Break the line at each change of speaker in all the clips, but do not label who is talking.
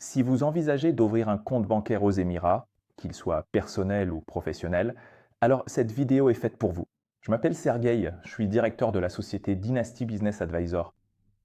Si vous envisagez d'ouvrir un compte bancaire aux Émirats, qu'il soit personnel ou professionnel, alors cette vidéo est faite pour vous. Je m'appelle Sergueï, je suis directeur de la société Dynasty Business Advisor.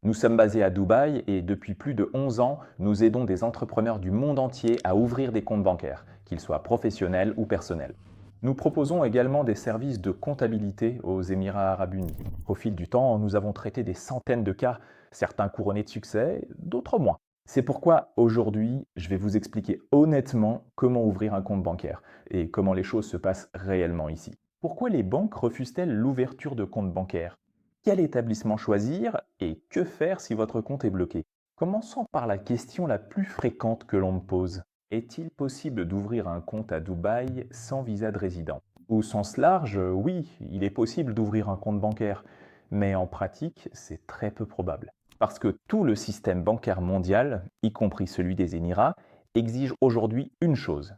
Nous sommes basés à Dubaï et depuis plus de 11 ans, nous aidons des entrepreneurs du monde entier à ouvrir des comptes bancaires, qu'ils soient professionnels ou personnels. Nous proposons également des services de comptabilité aux Émirats arabes unis. Au fil du temps, nous avons traité des centaines de cas, certains couronnés de succès, d'autres moins. C'est pourquoi aujourd'hui, je vais vous expliquer honnêtement comment ouvrir un compte bancaire et comment les choses se passent réellement ici. Pourquoi les banques refusent-elles l'ouverture de comptes bancaires? Quel établissement choisir et que faire si votre compte est bloqué? Commençons par la question la plus fréquente que l'on me pose. Est-il possible d'ouvrir un compte à Dubaï sans visa de résident? Au sens large, oui, il est possible d'ouvrir un compte bancaire, mais en pratique, c'est très peu probable. Parce que tout le système bancaire mondial, y compris celui des Émirats, exige aujourd'hui une chose: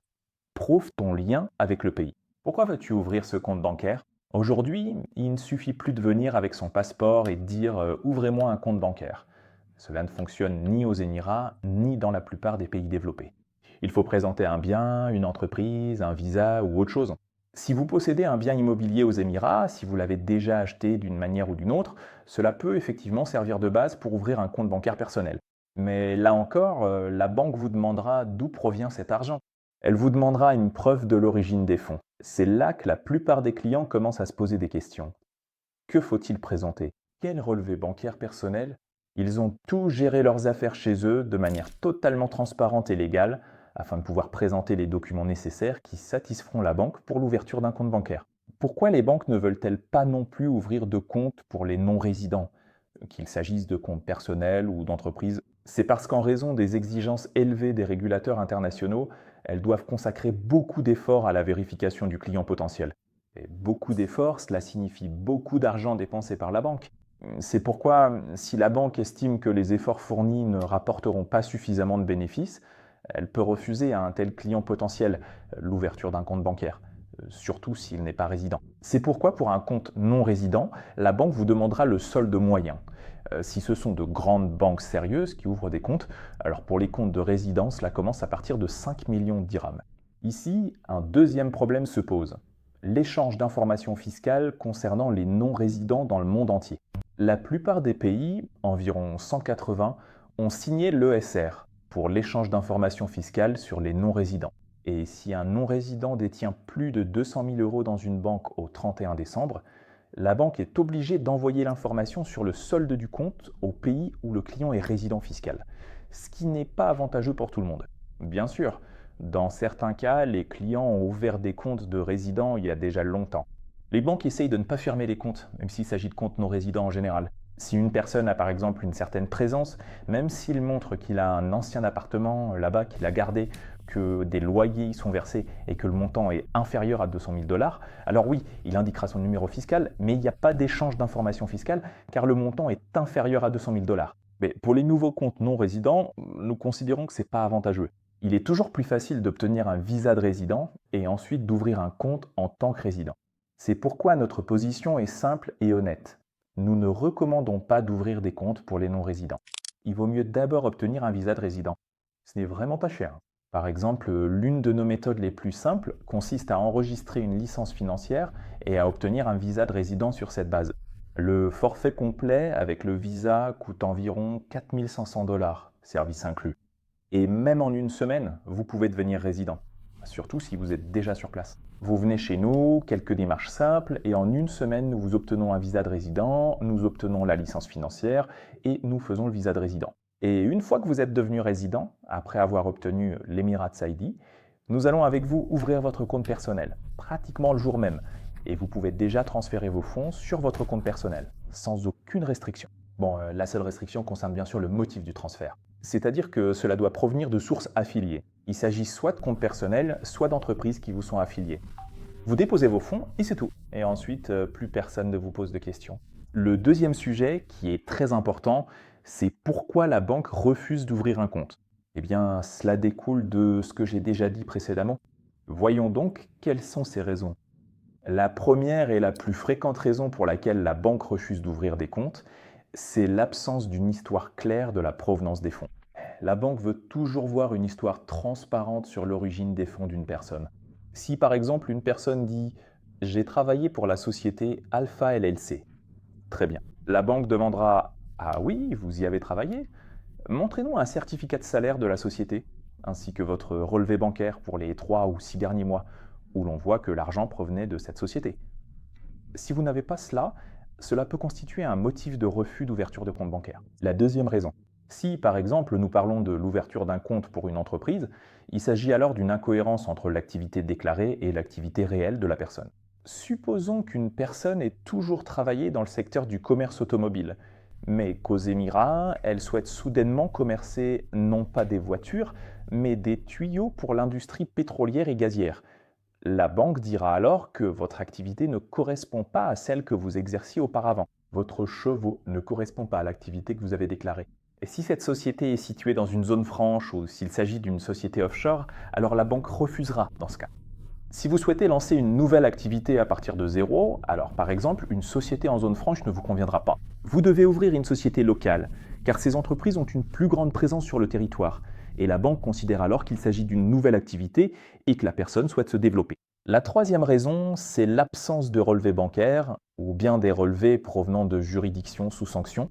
prouve ton lien avec le pays. Pourquoi veux-tu ouvrir ce compte bancaire? Aujourd'hui, il ne suffit plus de venir avec son passeport et de dire ouvrez-moi un compte bancaire. Cela ne fonctionne ni aux Émirats, ni dans la plupart des pays développés. Il faut présenter un bien, une entreprise, un visa ou autre chose. Si vous possédez un bien immobilier aux Émirats, si vous l'avez déjà acheté d'une manière ou d'une autre, cela peut effectivement servir de base pour ouvrir un compte bancaire personnel. Mais là encore, la banque vous demandera d'où provient cet argent. Elle vous demandera une preuve de l'origine des fonds. C'est là que la plupart des clients commencent à se poser des questions. Que faut-il présenter? Quel relevé bancaire personnel? Ils ont tout géré leurs affaires chez eux de manière totalement transparente et légale afin de pouvoir présenter les documents nécessaires qui satisferont la banque pour l'ouverture d'un compte bancaire. Pourquoi les banques ne veulent-elles pas non plus ouvrir de compte pour les non-résidents, qu'il s'agisse de comptes personnels ou d'entreprises? C'est parce qu'en raison des exigences élevées des régulateurs internationaux, elles doivent consacrer beaucoup d'efforts à la vérification du client potentiel. Et beaucoup d'efforts, cela signifie beaucoup d'argent dépensé par la banque. C'est pourquoi, si la banque estime que les efforts fournis ne rapporteront pas suffisamment de bénéfices, elle peut refuser à un tel client potentiel l'ouverture d'un compte bancaire, surtout s'il n'est pas résident. C'est pourquoi, pour un compte non résident, la banque vous demandera le solde moyen. Si ce sont de grandes banques sérieuses qui ouvrent des comptes, alors pour les comptes de résidence, cela commence à partir de 5 millions de dirhams. Ici, un deuxième problème se pose: l'échange d'informations fiscales concernant les non-résidents dans le monde entier. La plupart des pays, environ 180, ont signé l'ESR pour l'échange d'informations fiscales sur les non-résidents. Et si un non-résident détient plus de 200 000 euros dans une banque au 31 décembre, la banque est obligée d'envoyer l'information sur le solde du compte au pays où le client est résident fiscal, ce qui n'est pas avantageux pour tout le monde. Bien sûr, dans certains cas, les clients ont ouvert des comptes de résidents il y a déjà longtemps. Les banques essayent de ne pas fermer les comptes, même s'il s'agit de comptes non résidents en général. Si une personne a par exemple une certaine présence, même s'il montre qu'il a un ancien appartement là-bas qu'il a gardé, que des loyers y sont versés et que le montant est inférieur à 200 000 dollars, alors oui, il indiquera son numéro fiscal, mais il n'y a pas d'échange d'informations fiscales car le montant est inférieur à 200 000 dollars. Mais pour les nouveaux comptes non résidents, nous considérons que ce n'est pas avantageux. Il est toujours plus facile d'obtenir un visa de résident et ensuite d'ouvrir un compte en tant que résident. C'est pourquoi notre position est simple et honnête. Nous ne recommandons pas d'ouvrir des comptes pour les non-résidents. Il vaut mieux d'abord obtenir un visa de résident. Ce n'est vraiment pas cher. Par exemple, l'une de nos méthodes les plus simples consiste à enregistrer une licence financière et à obtenir un visa de résident sur cette base. Le forfait complet avec le visa coûte environ 4 500 dollars, service inclus. Et même en une semaine, vous pouvez devenir résident, surtout si vous êtes déjà sur place. Vous venez chez nous, quelques démarches simples, et en une semaine, nous vous obtenons un visa de résident, nous obtenons la licence financière et nous faisons le visa de résident. Et une fois que vous êtes devenu résident, après avoir obtenu l'Emirates ID, nous allons avec vous ouvrir votre compte personnel, pratiquement le jour même, et vous pouvez déjà transférer vos fonds sur votre compte personnel, sans aucune restriction. Bon, la seule restriction concerne bien sûr le motif du transfert. C'est-à-dire que cela doit provenir de sources affiliées. Il s'agit soit de comptes personnels, soit d'entreprises qui vous sont affiliées. Vous déposez vos fonds et c'est tout. Et ensuite, plus personne ne vous pose de questions. Le deuxième sujet, qui est très important, c'est pourquoi la banque refuse d'ouvrir un compte. Eh bien, cela découle de ce que j'ai déjà dit précédemment. Voyons donc quelles sont ces raisons. La première et la plus fréquente raison pour laquelle la banque refuse d'ouvrir des comptes, c'est l'absence d'une histoire claire de la provenance des fonds. la banque veut toujours voir une histoire transparente sur l'origine des fonds d'une personne. Si par exemple une personne dit «J'ai travaillé pour la société Alpha LLC», très bien. La banque demandera «Ah oui, vous y avez travaillé? Montrez-nous un certificat de salaire de la société, ainsi que votre relevé bancaire pour les 3 ou 6 derniers mois, où l'on voit que l'argent provenait de cette société». Si vous n'avez pas cela, cela peut constituer un motif de refus d'ouverture de compte bancaire. La deuxième raison. Si, par exemple, nous parlons de l'ouverture d'un compte pour une entreprise, il s'agit alors d'une incohérence entre l'activité déclarée et l'activité réelle de la personne. Supposons qu'une personne ait toujours travaillé dans le secteur du commerce automobile, mais qu'aux Émirats, elle souhaite soudainement commercer non pas des voitures, mais des tuyaux pour l'industrie pétrolière et gazière. La banque dira alors que votre activité ne correspond pas à celle que vous exerciez auparavant. Votre chevaux ne correspond pas à l'activité que vous avez déclarée. Et si cette société est située dans une zone franche ou s'il s'agit d'une société offshore, alors la banque refusera dans ce cas. Si vous souhaitez lancer une nouvelle activité à partir de zéro, alors par exemple, une société en zone franche ne vous conviendra pas. Vous devez ouvrir une société locale, car ces entreprises ont une plus grande présence sur le territoire, et la banque considère alors qu'il s'agit d'une nouvelle activité et que la personne souhaite se développer. La troisième raison, c'est l'absence de relevé bancaire, ou bien des relevés provenant de juridictions sous sanction,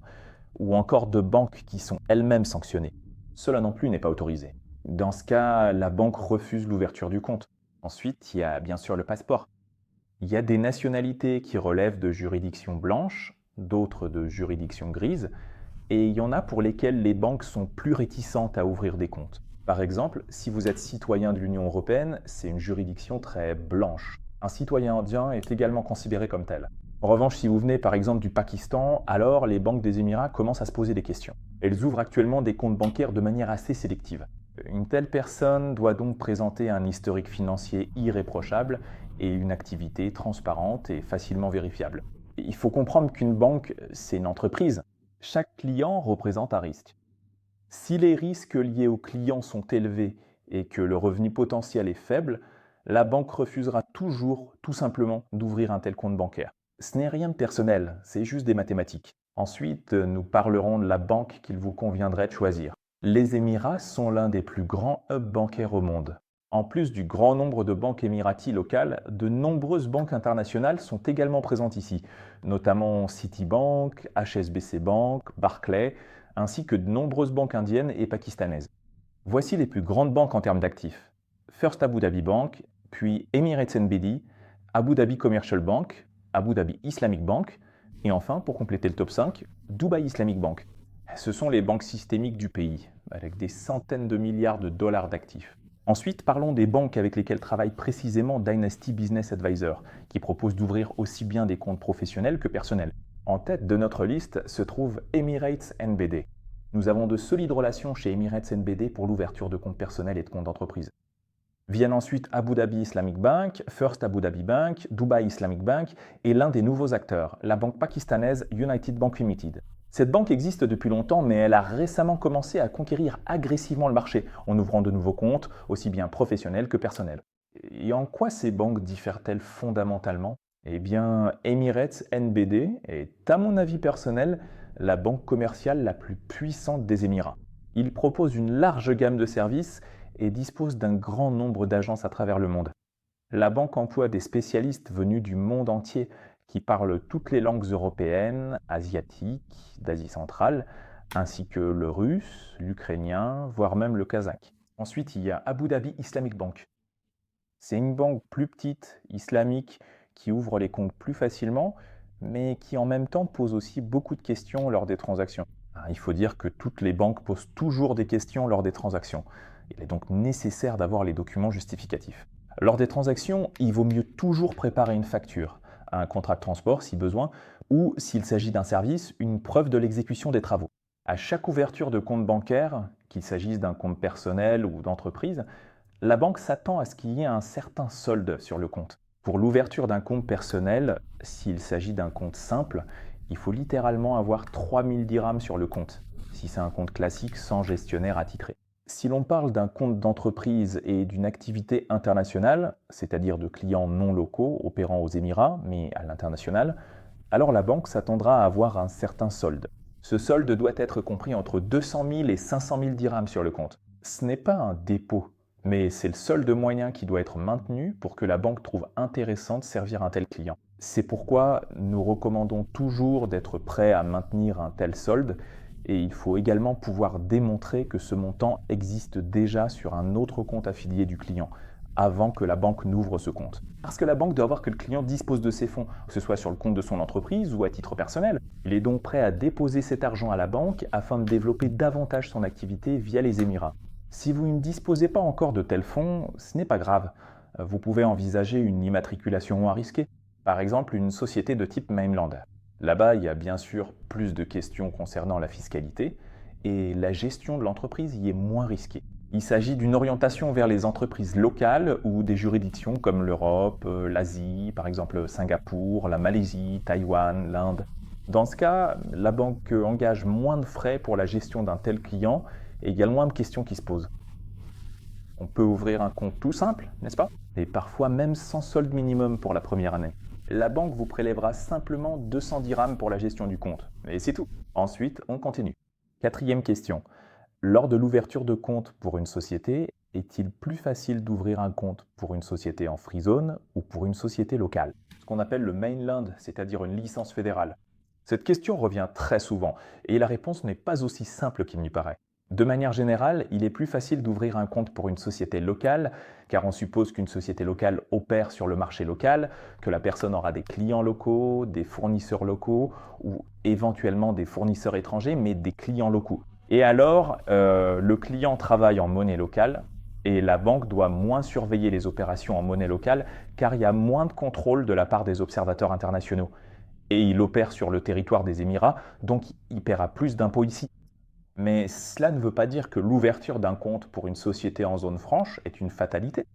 ou encore de banques qui sont elles-mêmes sanctionnées. Cela non plus n'est pas autorisé. Dans ce cas, la banque refuse l'ouverture du compte. Ensuite, il y a bien sûr le passeport. Il y a des nationalités qui relèvent de juridictions blanches, d'autres de juridictions grises, et il y en a pour lesquelles les banques sont plus réticentes à ouvrir des comptes. Par exemple, si vous êtes citoyen de l'Union européenne, c'est une juridiction très blanche. Un citoyen indien est également considéré comme tel. En revanche, si vous venez par exemple du Pakistan, alors les banques des Émirats commencent à se poser des questions. Elles ouvrent actuellement des comptes bancaires de manière assez sélective. Une telle personne doit donc présenter un historique financier irréprochable et une activité transparente et facilement vérifiable. Il faut comprendre qu'une banque, c'est une entreprise. Chaque client représente un risque. Si les risques liés au client sont élevés et que le revenu potentiel est faible, la banque refusera toujours, tout simplement, d'ouvrir un tel compte bancaire. Ce n'est rien de personnel, c'est juste des mathématiques. Ensuite, nous parlerons de la banque qu'il vous conviendrait de choisir. Les Émirats sont l'un des plus grands hubs bancaires au monde. En plus du grand nombre de banques émiraties locales, de nombreuses banques internationales sont également présentes ici, notamment Citibank, HSBC Bank, Barclays, ainsi que de nombreuses banques indiennes et pakistanaises. Voici les plus grandes banques en termes d'actifs. First Abu Dhabi Bank, puis Emirates NBD, Abu Dhabi Commercial Bank, Abu Dhabi Islamic Bank, et enfin, pour compléter le top 5, Dubai Islamic Bank. Ce sont les banques systémiques du pays, avec des centaines de milliards de dollars d'actifs. Ensuite, parlons des banques avec lesquelles travaille précisément Dynasty Business Advisor, qui propose d'ouvrir aussi bien des comptes professionnels que personnels. En tête de notre liste se trouve Emirates NBD. Nous avons de solides relations chez Emirates NBD pour l'ouverture de comptes personnels et de comptes d'entreprise. Viennent ensuite Abu Dhabi Islamic Bank, First Abu Dhabi Bank, Dubai Islamic Bank et l'un des nouveaux acteurs, la banque pakistanaise United Bank Limited. Cette banque existe depuis longtemps, mais elle a récemment commencé à conquérir agressivement le marché en ouvrant de nouveaux comptes, aussi bien professionnels que personnels. Et en quoi ces banques diffèrent-elles fondamentalement? Eh bien, Emirates NBD est, à mon avis personnel, la banque commerciale la plus puissante des Émirats. Il propose une large gamme de services et dispose d'un grand nombre d'agences à travers le monde. La banque emploie des spécialistes venus du monde entier qui parlent toutes les langues européennes, asiatiques, d'Asie centrale, ainsi que le russe, l'ukrainien, voire même le kazakh. Ensuite, il y a Abu Dhabi Islamic Bank. C'est une banque plus petite, islamique, qui ouvre les comptes plus facilement, mais qui en même temps pose aussi beaucoup de questions lors des transactions. Il faut dire que toutes les banques posent toujours des questions lors des transactions. Il est donc nécessaire d'avoir les documents justificatifs. Lors des transactions, il vaut mieux toujours préparer une facture, un contrat de transport si besoin, ou s'il s'agit d'un service, une preuve de l'exécution des travaux. À chaque ouverture de compte bancaire, qu'il s'agisse d'un compte personnel ou d'entreprise, la banque s'attend à ce qu'il y ait un certain solde sur le compte. Pour l'ouverture d'un compte personnel, s'il s'agit d'un compte simple, il faut littéralement avoir 3000 dirhams sur le compte, si c'est un compte classique sans gestionnaire attitré. Si l'on parle d'un compte d'entreprise et d'une activité internationale, c'est-à-dire de clients non locaux opérant aux Émirats, mais à l'international, alors la banque s'attendra à avoir un certain solde. Ce solde doit être compris entre 200 000 et 500 000 dirhams sur le compte. Ce n'est pas un dépôt, mais c'est le solde moyen qui doit être maintenu pour que la banque trouve intéressant de servir un tel client. C'est pourquoi nous recommandons toujours d'être prêt à maintenir un tel solde et il faut également pouvoir démontrer que ce montant existe déjà sur un autre compte affilié du client avant que la banque n'ouvre ce compte. Parce que la banque doit voir que le client dispose de ses fonds, que ce soit sur le compte de son entreprise ou à titre personnel. Il est donc prêt à déposer cet argent à la banque afin de développer davantage son activité via les Émirats. Si vous ne disposez pas encore de tels fonds, ce n'est pas grave. Vous pouvez envisager une immatriculation moins risquée, par exemple une société de type mainland. Là-bas, il y a bien sûr plus de questions concernant la fiscalité et la gestion de l'entreprise y est moins risquée. Il s'agit d'une orientation vers les entreprises locales ou des juridictions comme l'Europe, l'Asie, par exemple Singapour, la Malaisie, Taïwan, l'Inde. Dans ce cas, la banque engage moins de frais pour la gestion d'un tel client et il y a moins de questions qui se posent. On peut ouvrir un compte tout simple, n'est-ce pas? Et parfois même sans solde minimum pour la première année. La banque vous prélèvera simplement 200 dirhams pour la gestion du compte. Et c'est tout. Ensuite, on continue. Quatrième question. Lors de l'ouverture de compte pour une société, est-il plus facile d'ouvrir un compte pour une société en free zone ou pour une société locale? Ce qu'on appelle le mainland, c'est-à-dire une licence fédérale. Cette question revient très souvent et la réponse n'est pas aussi simple qu'il n'y paraît. De manière générale, il est plus facile d'ouvrir un compte pour une société locale, car on suppose qu'une société locale opère sur le marché local, que la personne aura des clients locaux, des fournisseurs locaux, ou éventuellement des fournisseurs étrangers, mais des clients locaux. Et alors, le client travaille en monnaie locale, et la banque doit moins surveiller les opérations en monnaie locale, car il y a moins de contrôle de la part des observateurs internationaux. Et il opère sur le territoire des Émirats, donc il paiera plus d'impôts ici. Mais cela ne veut pas dire que l'ouverture d'un compte pour une société en zone franche est une fatalité.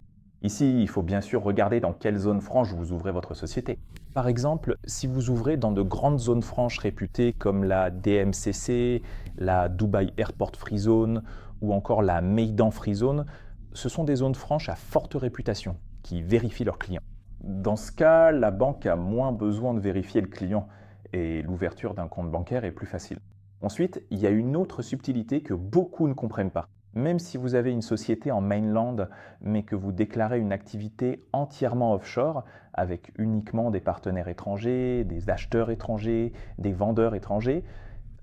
Ici, il faut bien sûr regarder dans quelle zone franche vous ouvrez votre société. Par exemple, si vous ouvrez dans de grandes zones franches réputées comme la DMCC, la Dubai Airport Free Zone ou encore la Meydan Free Zone, ce sont des zones franches à forte réputation qui vérifient leurs clients. Dans ce cas, la banque a moins besoin de vérifier le client et l'ouverture d'un compte bancaire est plus facile. Ensuite, il y a une autre subtilité que beaucoup ne comprennent pas. Même si vous avez une société en mainland, mais que vous déclarez une activité entièrement offshore, avec uniquement des partenaires étrangers, des acheteurs étrangers, des vendeurs étrangers,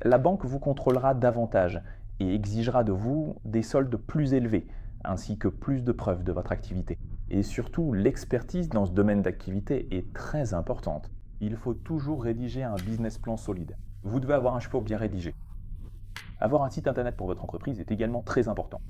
la banque vous contrôlera davantage et exigera de vous des soldes plus élevés, ainsi que plus de preuves de votre activité. Et surtout, l'expertise dans ce domaine d'activité est très importante. Il faut toujours rédiger un business plan solide. Vous devez avoir un support bien rédigé. Avoir un site internet pour votre entreprise est également très important.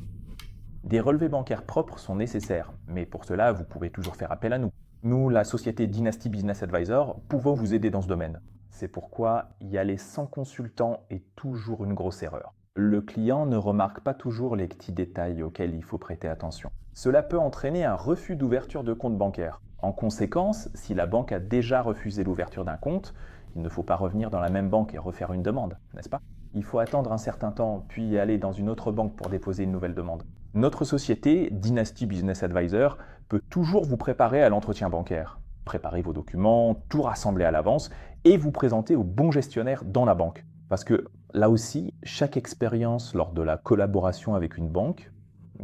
Des relevés bancaires propres sont nécessaires, mais pour cela, vous pouvez toujours faire appel à nous. Nous, la société Dynasty Business Advisor, pouvons vous aider dans ce domaine. C'est pourquoi y aller sans consultant est toujours une grosse erreur. Le client ne remarque pas toujours les petits détails auxquels il faut prêter attention. Cela peut entraîner un refus d'ouverture de compte bancaire. En conséquence, si la banque a déjà refusé l'ouverture d'un compte, il ne faut pas revenir dans la même banque et refaire une demande, n'est-ce pas? Il faut attendre un certain temps, puis aller dans une autre banque pour déposer une nouvelle demande. Notre société, Dynasty Business Advisor, peut toujours vous préparer à l'entretien bancaire. Préparer vos documents, tout rassembler à l'avance et vous présenter au bon gestionnaire dans la banque. Parce que là aussi, chaque expérience lors de la collaboration avec une banque,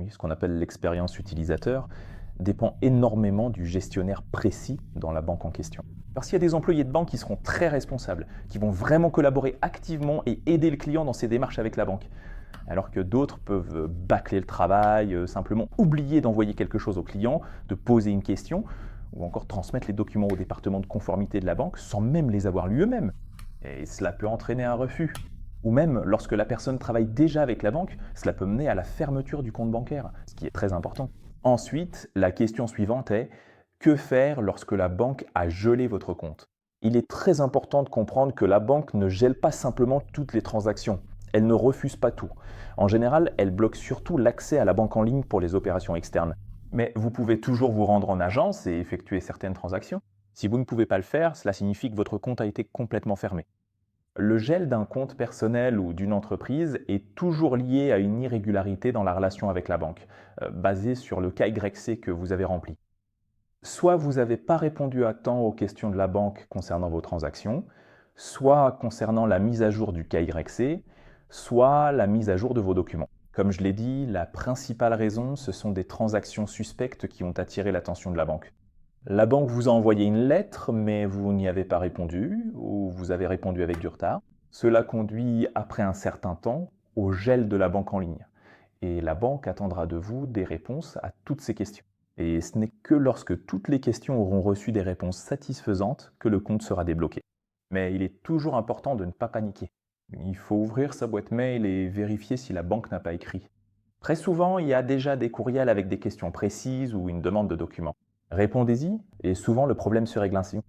ce qu'on appelle l'expérience utilisateur, dépend énormément du gestionnaire précis dans la banque en question. Parce qu'il y a des employés de banque qui seront très responsables, qui vont vraiment collaborer activement et aider le client dans ses démarches avec la banque. Alors que d'autres peuvent bâcler le travail, simplement oublier d'envoyer quelque chose au client, de poser une question, ou encore transmettre les documents au département de conformité de la banque sans même les avoir lus eux-mêmes. Et cela peut entraîner un refus. Ou même, lorsque la personne travaille déjà avec la banque, cela peut mener à la fermeture du compte bancaire, ce qui est très important. Ensuite, la question suivante est: que faire lorsque la banque a gelé votre compte? Il est très important de comprendre que la banque ne gèle pas simplement toutes les transactions. Elle ne refuse pas tout. En général, elle bloque surtout l'accès à la banque en ligne pour les opérations externes. Mais vous pouvez toujours vous rendre en agence et effectuer certaines transactions. Si vous ne pouvez pas le faire, cela signifie que votre compte a été complètement fermé. Le gel d'un compte personnel ou d'une entreprise est toujours lié à une irrégularité dans la relation avec la banque, basée sur le cas YC que vous avez rempli. Soit vous n'avez pas répondu à temps aux questions de la banque concernant vos transactions, soit concernant la mise à jour du KYC, soit la mise à jour de vos documents. Comme je l'ai dit, la principale raison, ce sont des transactions suspectes qui ont attiré l'attention de la banque. La banque vous a envoyé une lettre, mais vous n'y avez pas répondu, ou vous avez répondu avec du retard. Cela conduit, après un certain temps, au gel de la banque en ligne. Et la banque attendra de vous des réponses à toutes ces questions. Et ce n'est que lorsque toutes les questions auront reçu des réponses satisfaisantes que le compte sera débloqué. Mais il est toujours important de ne pas paniquer. Il faut ouvrir sa boîte mail et vérifier si la banque n'a pas écrit. Très souvent, il y a déjà des courriels avec des questions précises ou une demande de documents. Répondez-y et souvent le problème se règle ainsi.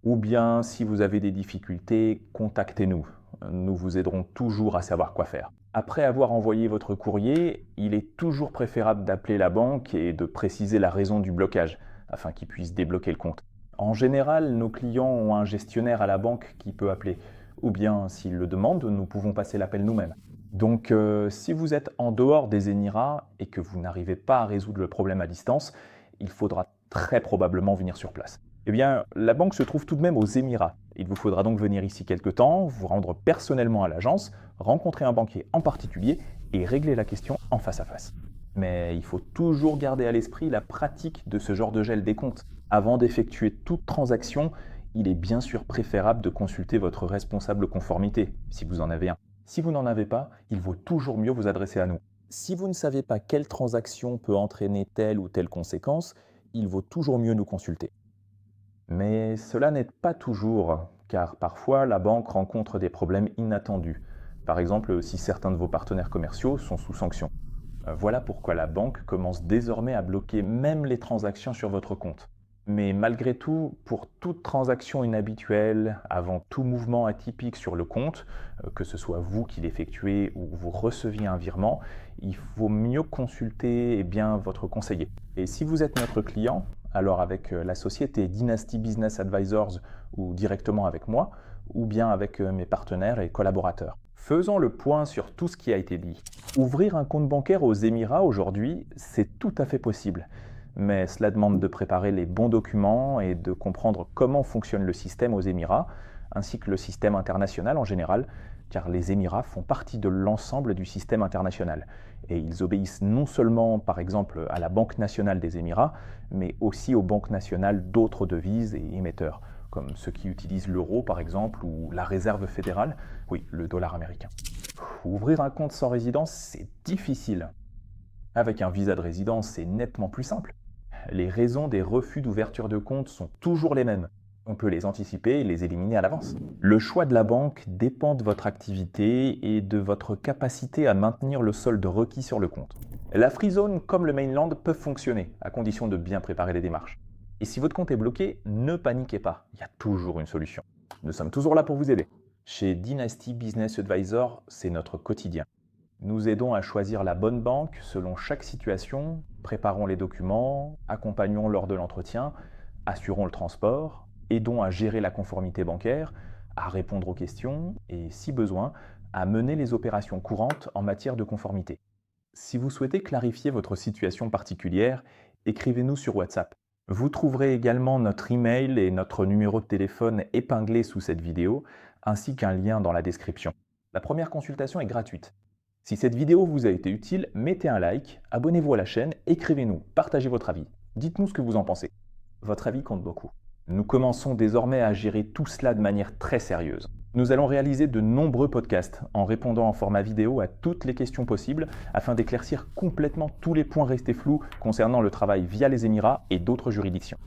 Ou bien, si vous avez des difficultés, contactez-nous. Nous vous aiderons toujours à savoir quoi faire. Après avoir envoyé votre courrier, il est toujours préférable d'appeler la banque et de préciser la raison du blocage, afin qu'ils puissent débloquer le compte. En général, nos clients ont un gestionnaire à la banque qui peut appeler. Ou bien, s'ils le demandent, nous pouvons passer l'appel nous-mêmes. Donc, si vous êtes en dehors des Émirats et que vous n'arrivez pas à résoudre le problème à distance, il faudra très probablement venir sur place. Eh bien, la banque se trouve tout de même aux Émirats. Il vous faudra donc venir ici quelque temps, vous rendre personnellement à l'agence, rencontrer un banquier en particulier et régler la question en face à face. Mais il faut toujours garder à l'esprit la pratique de ce genre de gel des comptes. Avant d'effectuer toute transaction, il est bien sûr préférable de consulter votre responsable conformité, si vous en avez un. Si vous n'en avez pas, il vaut toujours mieux vous adresser à nous. Si vous ne savez pas quelle transaction peut entraîner telle ou telle conséquence, il vaut toujours mieux nous consulter. Mais cela n'aide pas toujours, car parfois la banque rencontre des problèmes inattendus. Par exemple, si certains de vos partenaires commerciaux sont sous sanction. Voilà pourquoi la banque commence désormais à bloquer même les transactions sur votre compte. Mais malgré tout, pour toute transaction inhabituelle, avant tout mouvement atypique sur le compte, que ce soit vous qui l'effectuez ou vous receviez un virement, il faut mieux consulter votre conseiller. Et si vous êtes notre client, alors avec la société Dynasty Business Advisors ou directement avec moi, ou bien avec mes partenaires et collaborateurs. Faisons le point sur tout ce qui a été dit. Ouvrir un compte bancaire aux Émirats aujourd'hui, c'est tout à fait possible. Mais cela demande de préparer les bons documents et de comprendre comment fonctionne le système aux Émirats, ainsi que le système international en général, car les Émirats font partie de l'ensemble du système international. Et ils obéissent non seulement, par exemple, à la Banque nationale des Émirats, mais aussi aux banques nationales d'autres devises et émetteurs, comme ceux qui utilisent l'euro par exemple, ou la réserve fédérale, oui, le dollar américain. Ouvrir un compte sans résidence, c'est difficile. Avec un visa de résidence, c'est nettement plus simple. Les raisons des refus d'ouverture de compte sont toujours les mêmes. On peut les anticiper et les éliminer à l'avance. Le choix de la banque dépend de votre activité et de votre capacité à maintenir le solde requis sur le compte. La free zone comme le mainland peuvent fonctionner, à condition de bien préparer les démarches. Et si votre compte est bloqué, ne paniquez pas, il y a toujours une solution. Nous sommes toujours là pour vous aider. Chez Dynasty Business Advisor, c'est notre quotidien. Nous aidons à choisir la bonne banque selon chaque situation, préparons les documents, accompagnons lors de l'entretien, assurons le transport, aidons à gérer la conformité bancaire, à répondre aux questions et, si besoin, à mener les opérations courantes en matière de conformité. Si vous souhaitez clarifier votre situation particulière, écrivez-nous sur WhatsApp. Vous trouverez également notre email et notre numéro de téléphone épinglés sous cette vidéo, ainsi qu'un lien dans la description. La première consultation est gratuite. Si cette vidéo vous a été utile, mettez un like, abonnez-vous à la chaîne, écrivez-nous, partagez votre avis. Dites-nous ce que vous en pensez. Votre avis compte beaucoup. Nous commençons désormais à gérer tout cela de manière très sérieuse. Nous allons réaliser de nombreux podcasts en répondant en format vidéo à toutes les questions possibles afin d'éclaircir complètement tous les points restés flous concernant le travail via les Émirats et d'autres juridictions.